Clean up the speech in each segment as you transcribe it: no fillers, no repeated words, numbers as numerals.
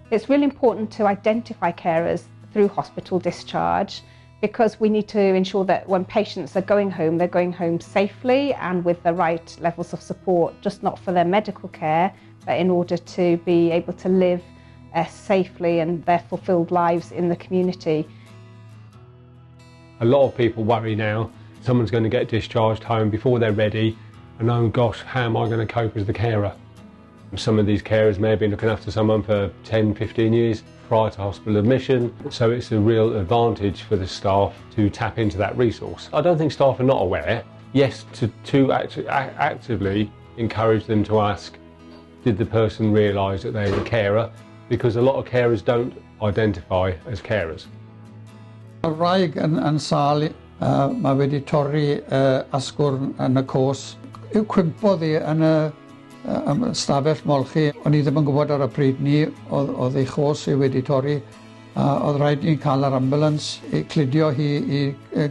It's really important to identify carers through hospital discharge, because we need to ensure that when patients are going home, they're going home safely and with the right levels of support, just not for their medical care, but in order to be able to live safely and their fulfilled lives in the community. A lot of people worry now someone's going to get discharged home before they're ready, and oh gosh, how am I going to cope as the carer? Some of these carers may have been looking after someone for 10, 15 years prior to hospital admission, so it's a real advantage for the staff to tap into that resource. I don't think staff are not aware. Yes, to actively encourage them to ask, did the person realise that they were a carer? Because a lot of carers don't identify as carers. Y wraig yn sal, mae wedi torri asgwrn yn y cwrs. I'w cwympodd i yn y stafell molchi. O'n i ddim yn gwybod ar y pryd ni, oedd ei chos i wedi torri. Oedd rhaid ni'n cael yr ambulance i cludio hi i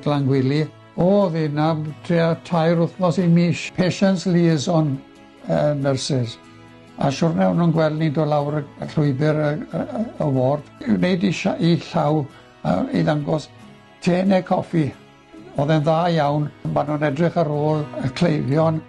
Glangwili. Oedd yna tua 2 wythnos i mis. Patients liaison nurses. A siwrna o'n nhw'n gweld ni'n dod lawr y llwybr y ward. I'w wneud i llaw i ddangos te neu coffi. Oedd e'n dda iawn. Maen nhw'n edrych ar ôl y cleifion.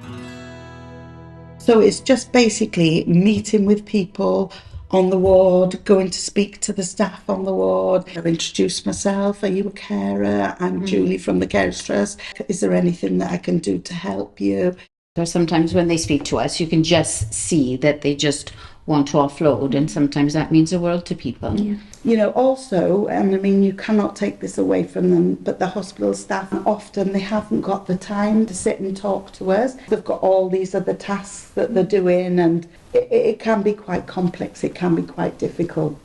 So it's just basically meeting with people on the ward, going to speak to the staff on the ward. I'll introduce myself. Are you a carer? I'm Julie from the Carers Trust. Is there anything that I can do to help you? So sometimes when they speak to us, you can just see that they just want to offload, and sometimes that means the world to people. Yeah. You know, also, and I mean, you cannot take this away from them, but the hospital staff, often they haven't got the time to sit and talk to us. They've got all these other tasks that they're doing, and it can be quite complex, it can be quite difficult.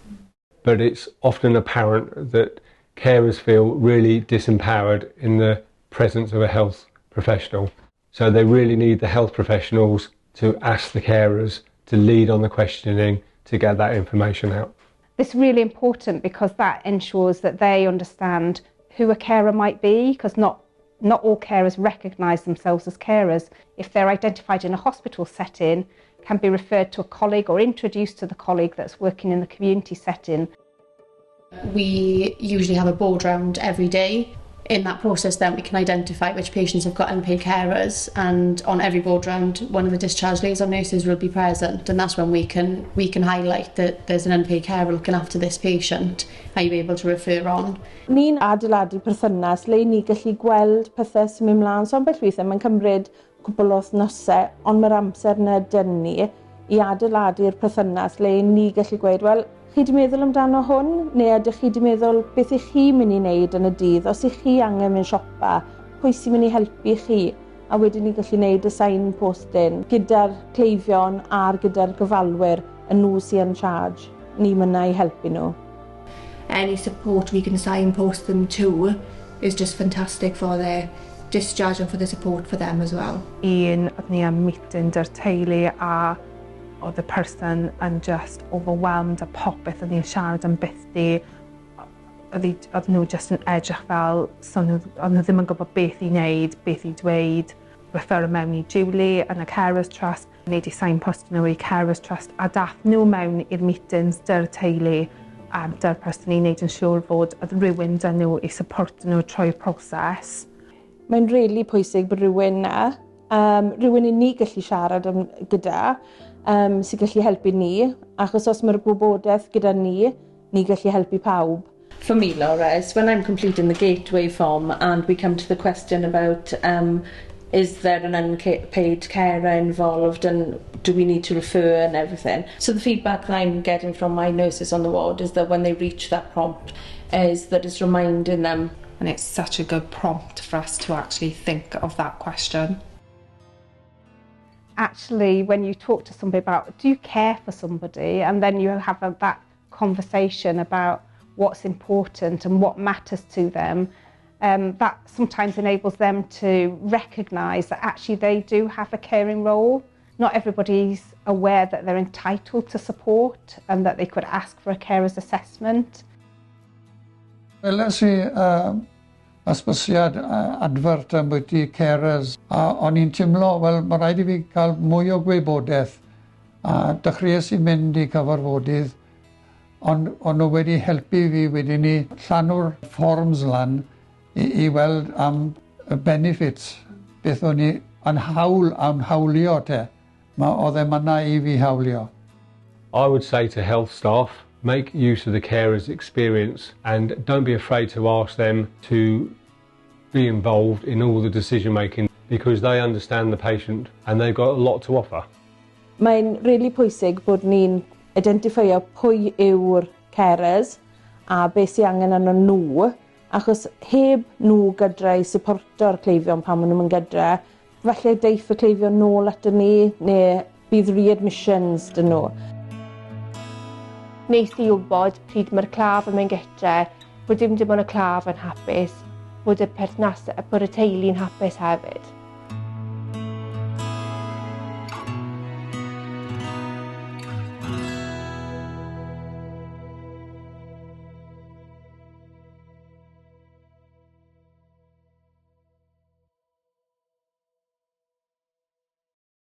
But it's often apparent that carers feel really disempowered in the presence of a health professional. So they really need the health professionals to ask the carers to lead on the questioning to get that information out. It's really important because that ensures that they understand who a carer might be, because not all carers recognise themselves as carers. If they're identified in a hospital setting, can be referred to a colleague or introduced to the colleague that's working in the community setting. We usually have a board round every day. In that process then we can identify which patients have got unpaid carers, and on every board round one of the discharge liaison nurses will be present, and that's when we can highlight that there's an unpaid carer looking after this patient. Are you able to refer on? Ni'n adeiladu perthynas le ni gallu gweld pethau sy'n mynd mlaen, so ambell weithiau mae'n cymryd cwbl o wythnosau, ond mae'r amser na dyn ni i adeiladu'r perthynas le ni gallu gweud, wel, chi wedi meddwl amdano hwn, neu ydych chi wedi meddwl beth ych chi mynd i wneud yn y dydd, os ych chi angen mynd siopa, pwy sy'n mynd i helpu chi, a wedyn ni gallu wneud y sign-posting gyda'r cleifion a'r gyda'r gofalwyr yn nhw sy'n in charge. Ni mynd i helpu nhw. Any support we can signpost them to is just fantastic for their discharge and for the support for them as well. Oedd ni am meeting dy'r teulu a oedd y person yn just overwhelmed a popeth oedd ni'n siarad am bythdi. Oedd nhw just yn edrych fel, oedd nhw ddim yn gwybod beth i wneud, beth i dweud. Referral mewn i Julie yn y Carers Trust, wneud i signpost nhw i Carers Trust, a dath nhw mewn i'r meetings dy'r teulu a dy'r person i'n wneud yn siŵr fod oedd rhywun dyn nhw i support nhw trwy'r proses. Mae'n really pwysig bod rhywun na, rhywun i ni gallu siarad gyda, sy'n gallu helpu ni, achos os mae'r gwybodaeth gyda ni, ni gallu helpu pawb. For me, Laura, is when I'm completing the gateway form and we come to the question about is there an unpaid carer involved and do we need to refer and everything. So the feedback that I'm getting from my nurses on the ward is that when they reach that prompt is that it's reminding them. And it's such a good prompt for us to actually think of that question. Actually, when you talk to somebody about, do you care for somebody? And then you have that conversation about what's important and what matters to them. That sometimes enables them to recognise that actually they do have a caring role. Not everybody's aware that they're entitled to support and that they could ask for a carer's assessment. Weles i ysbysiad advert am bwyty carers, a o'n i'n teimlo, wel, mae rhaid i fi cael mwy o gwybodaeth. A dechreuais i mynd i cyfarfodydd, Ond nhw wedi helpu fi wedyn ni llanw'r fforms lan i weld am y benefits, beth o'n i yn hawlio te. Oedd e manna i fi hawlio. I would say to health staff, make use of the carer's experience and don't be afraid to ask them to be involved in all the decision making because they understand the patient and they've got a lot to offer. Mae'n really pwysig bod ni'n identifio pwy yw'r carers a beth sy'n angen arno nhw, achos heb nhw gydra i supporto'r cleifion pan maen nhw'n gydra, falle deiff y cleifion nôl at ni, neu bydd readmissions dyn nhw. Nes i wybod pryd mae'r claf yn mynd gytre, bod dim ond y claf yn hapus, bod y teulu'n hapus hefyd.